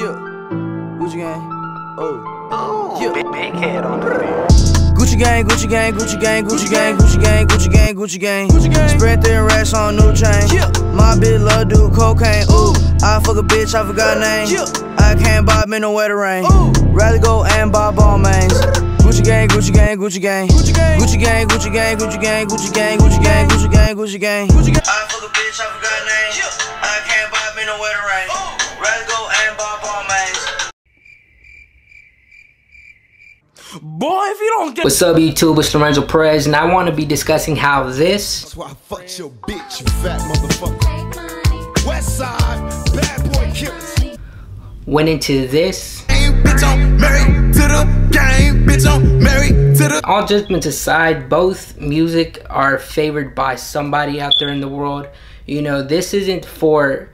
Yeah, Gucci gang. Oh, yeah. Big head on the beat. Gucci gang, Gucci gang, Gucci gang, Gucci gang, Gucci gang, Gucci gang, Gucci gang. Spread thin racks on new chain. My bitch love do cocaine. Ooh, I fuck a bitch, I forgot name. I can't buy me no wetter rain. Rather go and buy ball mains. Gucci gang, Gucci gang, Gucci gang, Gucci gang, Gucci gang, Gucci gang, Gucci gang, Gucci gang, Gucci gang, Gucci gang, Gucci gang. I fuck a bitch, I forgot name. I can't buy me no wetter rain. Rather go and buy ball mains. Boy, if you don't get— What's up, YouTube? It's Lorenzo Perez, and I want to be discussing how this— That's why I fucked your bitch, you fat motherfucker. West side, bad boy killers. went into this. Bitch, I'm married to the game. Bitch, I'm married to the— All judgments aside, both music are favored by somebody out there in the world. You know, this isn't for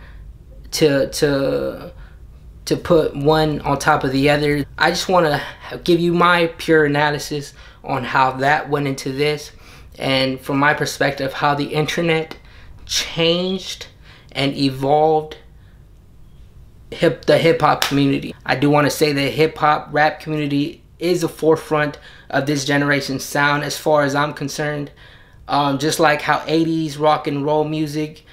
to put one on top of the other. I just want to give you my pure analysis on how that went into this, and from my perspective, how the internet changed and evolved the hip-hop community. I do want to say that hip-hop rap community is the forefront of this generation's sound as far as I'm concerned. Just like how 80s rock and roll music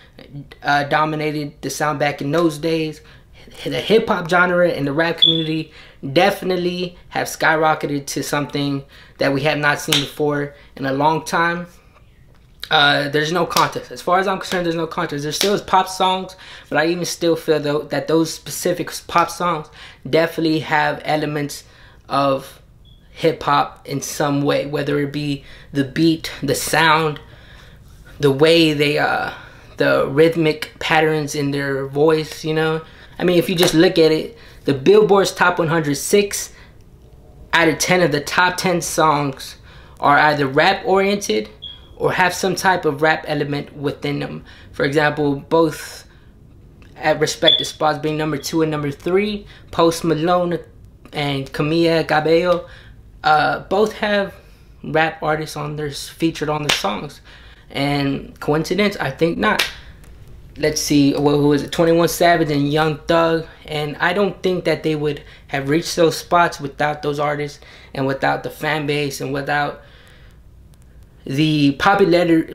dominated the sound back in those days, the hip-hop genre and the rap community definitely have skyrocketed to something that we have not seen before in a long time. There's no contest. As far as I'm concerned, there's no contest. There still is pop songs, but I even still feel though that those specific pop songs definitely have elements of hip-hop in some way, whether it be the beat, the sound, the way they the rhythmic patterns in their voice, you know. I mean, if you just look at it, the Billboard's Top 100, 6 out of 10 of the top 10 songs are either rap-oriented or have some type of rap element within them. For example, both at respective spots being number 2 and number 3, Post Malone and Camila Cabello, both have rap artists on their featured on their songs. And coincidence? I think not. Let's see, well, who is it? 21 Savage and Young Thug, and I don't think that they would have reached those spots without those artists and without the fan base and without the popularity,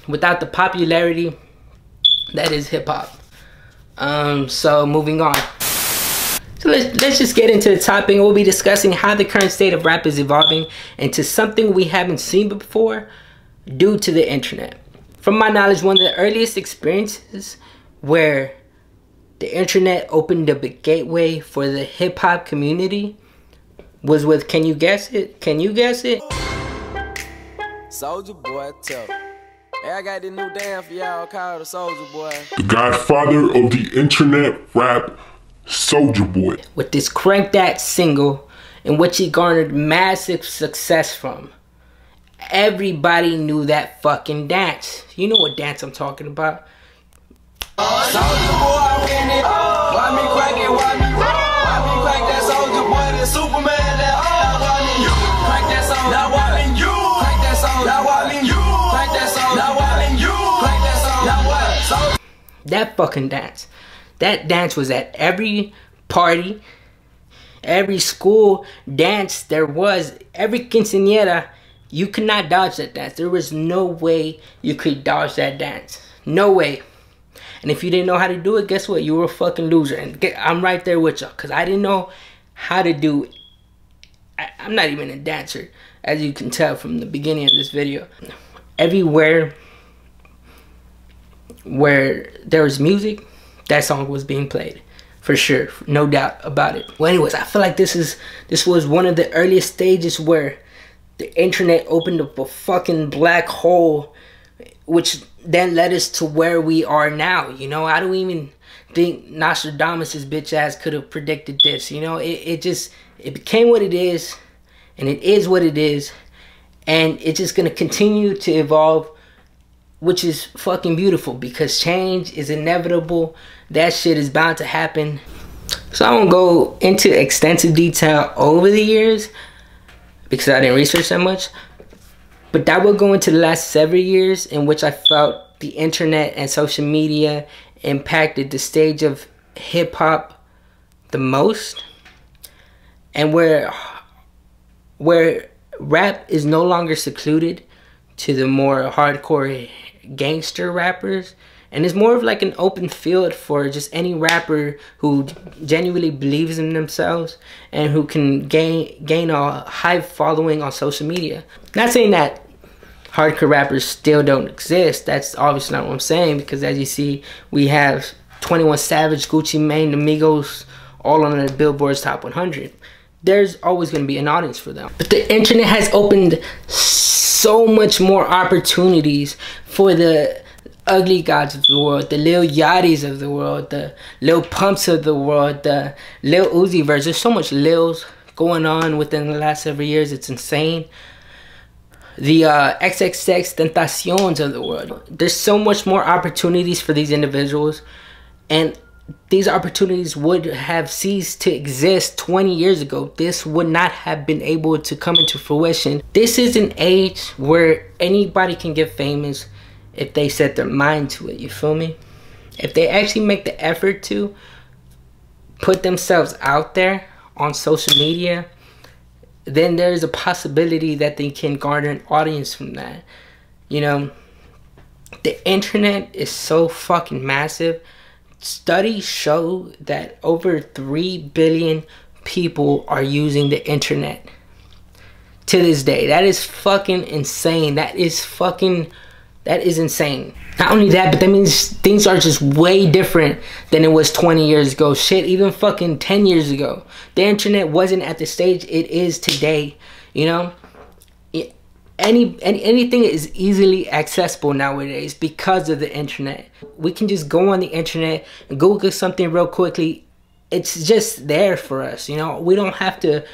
without the popularity that is hip hop. So moving on. So let's just get into the topic. We'll be discussing how the current state of rap is evolving into something we haven't seen before due to the internet. From my knowledge, one of the earliest experiences where the internet opened up a gateway for the hip hop community was with, can you guess it? Can you guess it? Soulja Boy, tell. Hey, I got this new dance for y'all called the Soulja Boy. The godfather of the internet rap, Soulja Boy. With this Crank That single, in which he garnered massive success from. Everybody knew that fucking dance. You know what dance I'm talking about. Soulja Boy, win it. Why me crank it? Why me crank that Soulja Boy? The Superman that why me you crank that song? Now why me you crank that song? Now why me you crank that song? Now why me you crank that song? Now what? That fucking dance. That dance was at every party, every school dance there was, every quinceañera. You could not dodge that dance. There was no way you could dodge that dance. No way. And if you didn't know how to do it, guess what? You were a fucking loser. And I'm right there with y'all, because I didn't know how to do it. I'm not even a dancer, as you can tell from the beginning of this video. Everywhere where there was music, that song was being played. For sure. No doubt about it. Well, anyways, I feel like this was one of the earliest stages where the internet opened up a fucking black hole, which then led us to where we are now. You know, I don't even think Nostradamus' bitch ass could have predicted this. You know, it became what it is, and it is what it is, and it's just gonna continue to evolve, which is fucking beautiful, because change is inevitable. That shit is bound to happen. So I won't go into extensive detail over the years, because I didn't research that much, but that will go into the last several years in which I felt the internet and social media impacted the stage of hip-hop the most, and where rap is no longer secluded to the more hardcore gangster rappers, and it's more of like an open field for just any rapper who genuinely believes in themselves and who can gain a high following on social media. Not saying that hardcore rappers still don't exist. That's obviously not what I'm saying, because as you see, we have 21 Savage, Gucci Mane, Amigos, all on the Billboard's Top 100. There's always going to be an audience for them. But the internet has opened so much more opportunities for the Ugly Gods of the world, the Lil Yachty's of the world, the Lil Pumps of the world, the Lil Uzi verse. There's so much Lils going on within the last several years. It's insane. The XXX Tentaciones of the world. There's so much more opportunities for these individuals, and these opportunities would have ceased to exist 20 years ago. This would not have been able to come into fruition. This is an age where anybody can get famous if they set their mind to it, you feel me? If they actually make the effort to put themselves out there on social media, then there's a possibility that they can garner an audience from that. You know, the internet is so fucking massive. Studies show that over 3 billion people are using the internet to this day. That is fucking insane. That is insane. Not only that, but that means things are just way different than it was 20 years ago. Shit, even fucking 10 years ago. The internet wasn't at the stage it is today, you know? Anything is easily accessible nowadays because of the internet. We can just go on the internet and Google something real quickly. It's just there for us, you know? We don't have to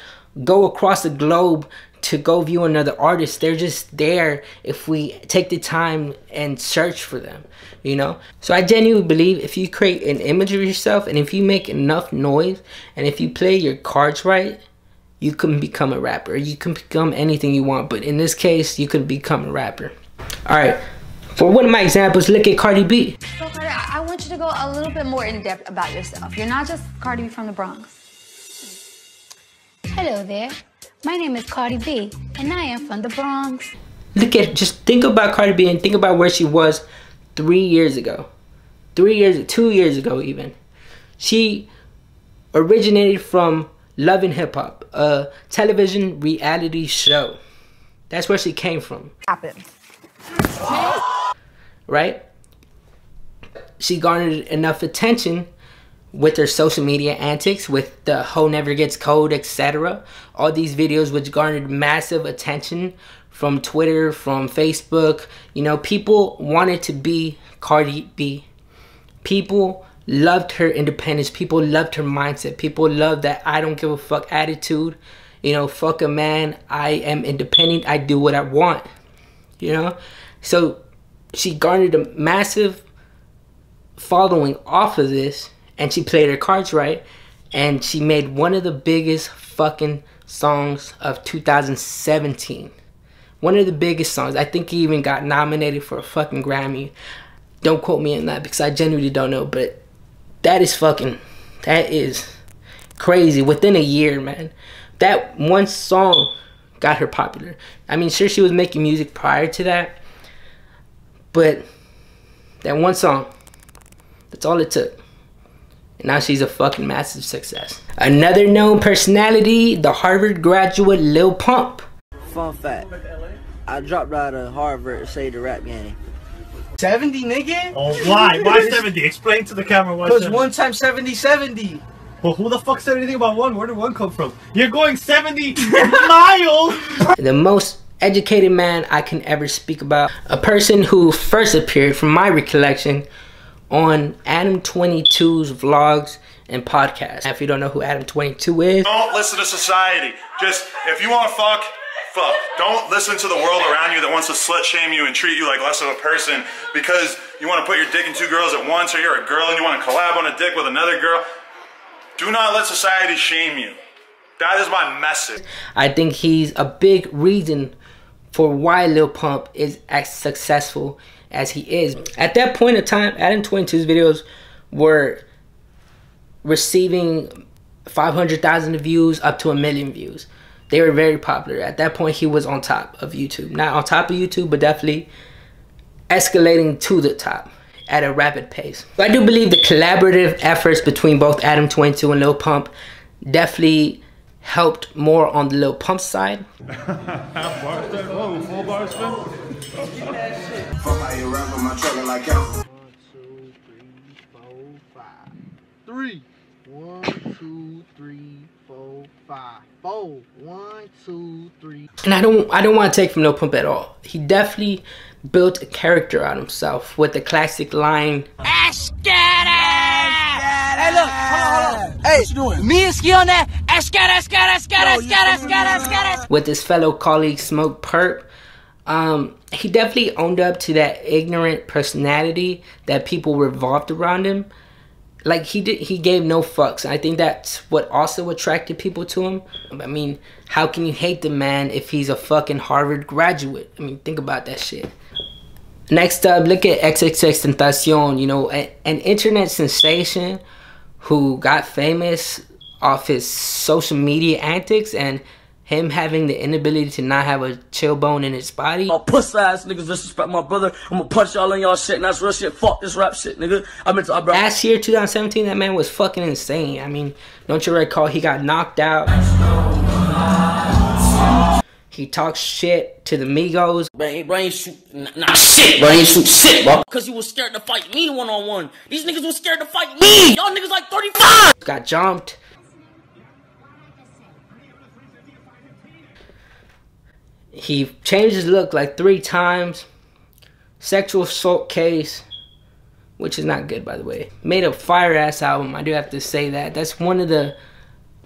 go across the globe to go view another artist. They're just there if we take the time and search for them, you know? So I genuinely believe if you create an image of yourself, and if you make enough noise, and if you play your cards right, you can become a rapper. You can become anything you want, but in this case, you could become a rapper. All right, for one of my examples, look at Cardi B. So Cardi, I want you to go a little bit more in depth about yourself. You're not just Cardi B from the Bronx. Hello there. My name is Cardi B, and I am from the Bronx. Just think about Cardi B and think about where she was 3 years ago. 2 years ago even. She originated from Love and Hip Hop, a television reality show. That's where she came from. Right? She garnered enough attention with her social media antics, with the Ho Never Gets Cold, etc. All these videos which garnered massive attention from Twitter, from Facebook. You know, people wanted to be Cardi B. People loved her independence. People loved her mindset. People loved that I don't give a fuck attitude. You know, fuck a man. I am independent. I do what I want. You know? So she garnered a massive following off of this, and she played her cards right, and she made one of the biggest fucking songs of 2017. One of the biggest songs. I think he even got nominated for a fucking Grammy. Don't quote me on that because I genuinely don't know, but that is crazy. Within a year, man, that one song got her popular. I mean, sure, she was making music prior to that, but that one song, that's all it took. And now she's a fucking massive success. Another known personality, the Harvard graduate Lil Pump. Fun fact, I dropped out of Harvard to save the rap game. 70, nigga? Oh, why? Why 70? Explain to the camera why 70. Because 1 times 70, 70. Well, who the fuck said anything about 1? Where did 1 come from? You're going 70 miles! The most educated man I can ever speak about. A person who first appeared, from my recollection, on Adam 22's vlogs and podcasts. If you don't know who Adam 22 is. Don't listen to society. Just, if you want to fuck. Don't listen to the world around you that wants to slut shame you and treat you like less of a person because you want to put your dick in 2 girls at once, or you're a girl and you want to collab on a dick with another girl. Do not let society shame you. That is my message. I think he's a big reason for why Lil Pump is as successful as he is. At that point in time, Adam 22's videos were receiving 500,000 views up to 1 million views. They were very popular. At that point, he was on top of YouTube. Not on top of YouTube, but definitely escalating to the top at a rapid pace. So I do believe the collaborative efforts between both Adam 22 and Lil Pump definitely helped more on the Lil Pump side. Half bar spin? Whoa, full bar spin? Fuck how you rap on my truck like count. 3. 1, 2, 3, 4, 5. 4. 1, 2, 3. And I don't want to take from Lil Pump at all. He definitely built a character out himself with the classic line, Hey, look, hold on. Hey, what you doing? Me and Ski on that. With his fellow colleague Smoke Perp. He definitely owned up to that ignorant personality that people revolved around him. Like, he gave no fucks. I think that's what also attracted people to him. I mean, how can you hate the man if he's a fucking Harvard graduate? I mean, think about that shit. Next up, look at XXXTentacion, you know, an internet sensation who got famous off his social media antics and him having the inability to not have a chill bone in his body. Oh, puss ass niggas disrespect my brother. I'm gonna punch y'all in y'all shit, and that's real shit. Fuck this rap shit, nigga. Last year, 2017, that man was fucking insane. I mean, don't you recall he got knocked out? He talks shit to the Migos. Bro, ain't shoot nah shit, bro. Ain't shoot shit, bro. Cause you was scared to fight me one-on-one. These niggas was scared to fight me. Y'all niggas like 35. Got jumped. He changed his look like 3 times. Sexual assault case, which is not good, by the way. Made a fire-ass album, I do have to say that. That's one of the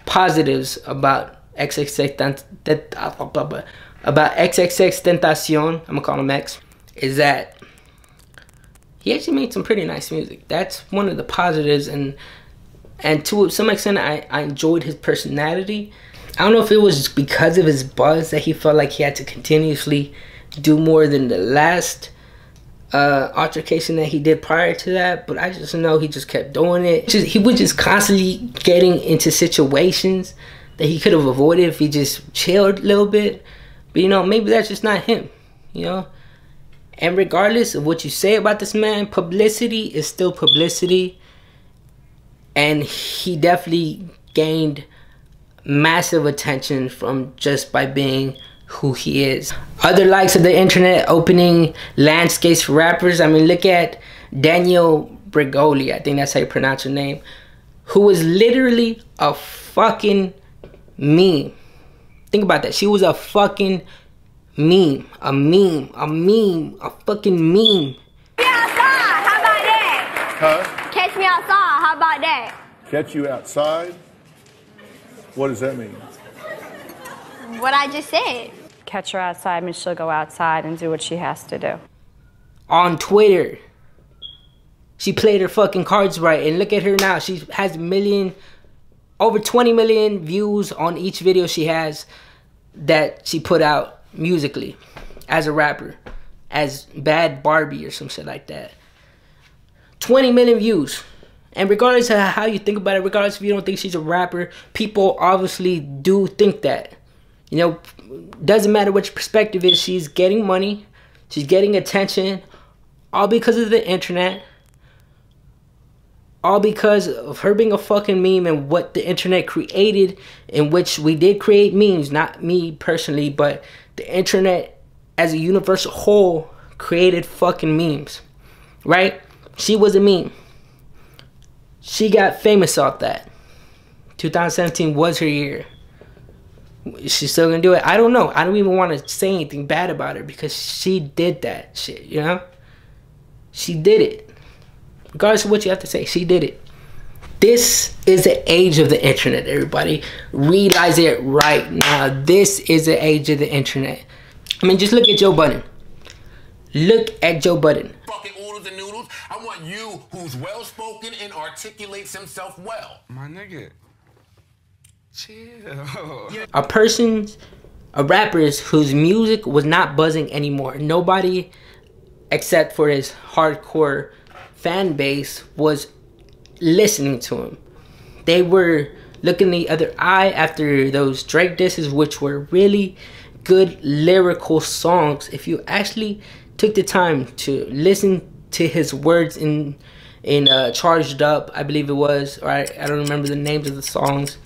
positives about XXXTentacion, I'm gonna call him X, is that he actually made some pretty nice music. That's one of the positives, and to some extent I enjoyed his personality. I don't know if it was because of his buzz that he felt like he had to continuously do more than the last altercation that he did prior to that, but I just know he just kept doing it. He was just constantly getting into situations that he could have avoided if he just chilled a little bit. But you know, maybe that's just not him, you know? And regardless of what you say about this man, publicity is still publicity. And he definitely gained massive attention from just by being who he is. Other likes of the internet opening landscapes for rappers. I mean, look at Danielle Bregoli, I think that's how you pronounce her name, who was literally a fucking meme. Think about that. She was a fucking meme. A fucking meme. Catch me outside, how about that? Huh? Catch me outside, how about that? Catch you outside? What does that mean? What I just said. Catch her outside means she'll go outside and do what she has to do. On Twitter, she played her fucking cards right, and look at her now. She has over 20 million views on each video she has that she put out musically as a rapper, as Bad Barbie or some shit like that. 20 million views. And regardless of how you think about it, regardless if you don't think she's a rapper, people obviously do think that. You know, doesn't matter what your perspective is, she's getting money, she's getting attention, all because of the internet. All because of her being a fucking meme and what the internet created, in which we did create memes, not me personally, but the internet as a universal whole created fucking memes, right? She was a meme. She got famous off that. 2017 was her year. Is she still gonna do it? I don't know. I don't even want to say anything bad about her because she did that shit, you know? She did it. Regardless of what you have to say, she did it. This is the age of the internet, everybody. Realize it right now. This is the age of the internet. I mean, just look at Joe Budden. Look at Joe Budden. Fucking oodles and noodles. I want you who's well-spoken and articulates himself well. My nigga. Chill. A rapper whose music was not buzzing anymore. Nobody, except for his hardcore fan base, was listening to him. They were look in the other eye after those Drake disses, which were really good lyrical songs. If you actually took the time to listen to his words in Charged Up, I believe it was, or I don't remember the names of the songs.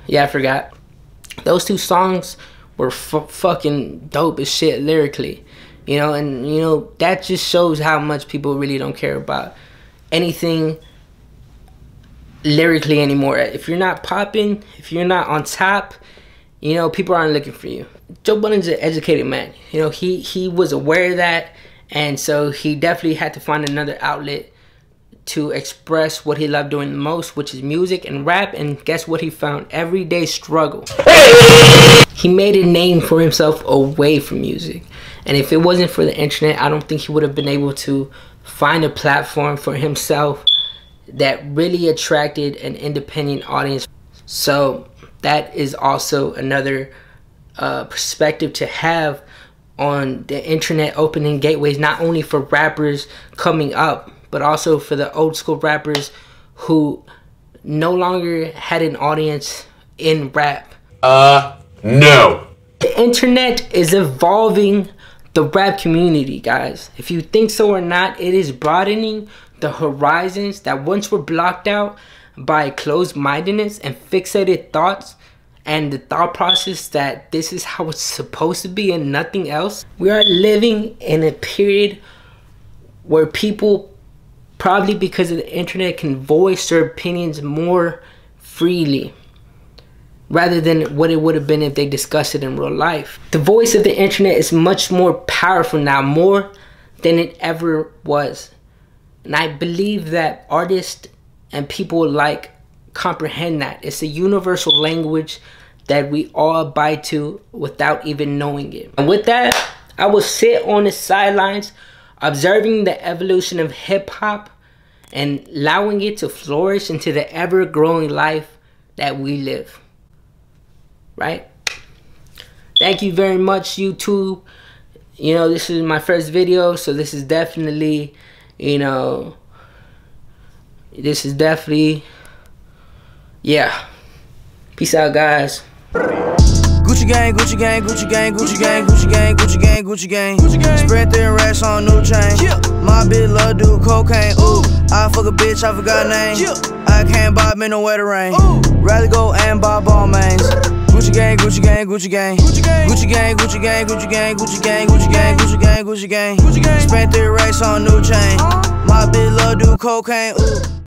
Yeah, I forgot. Those two songs were fucking dope as shit lyrically, you know, and you know that just shows how much people really don't care about anything lyrically anymore. If you're not popping, if you're not on top, you know, people aren't looking for you. Joe Budden's an educated man. You know, he was aware of that, and so he definitely had to find another outlet to express what he loved doing the most, which is music and rap. And guess what he found? Everyday struggle. He made a name for himself away from music. And if it wasn't for the internet, I don't think he would have been able to find a platform for himself that really attracted an independent audience. So that is also another perspective to have on the internet opening gateways, not only for rappers coming up, but also for the old school rappers who no longer had an audience in rap. No. The internet is evolving the rap community, guys. If you think so or not, it is broadening the horizons that once were blocked out by closed-mindedness and fixated thoughts and the thought process that this is how it's supposed to be and nothing else. We are living in a period where people, probably because of the internet, can voice their opinions more freely rather than what it would have been if they discussed it in real life. The voice of the internet is much more powerful now, more than it ever was. And I believe that artists and people like comprehend that. It's a universal language that we all abide to without even knowing it. And with that, I will sit on the sidelines observing the evolution of hip-hop and allowing it to flourish into the ever-growing life that we live. Right? Thank you very much, YouTube. You know, this is my first video, so this is definitely, you know, yeah. Peace out, guys. Gucci gang, Gucci gang, Gucci gang, Gucci gang, Gucci gang, Gucci gang, Gucci gang. Spread thin racks on new chain. My bitch love do cocaine. Ooh, I fuck a bitch, I forgot name. I can't buy me no wetter rain. Rather go and buy ball mains. Gucci gang, Gucci gang, Gucci gang. Gucci gang, Gucci gang, Gucci gang, Gucci gang, Gucci gang, Gucci gang, Gucci gang. Spent 3 racks on new chain. My bitch love do cocaine. Ooh.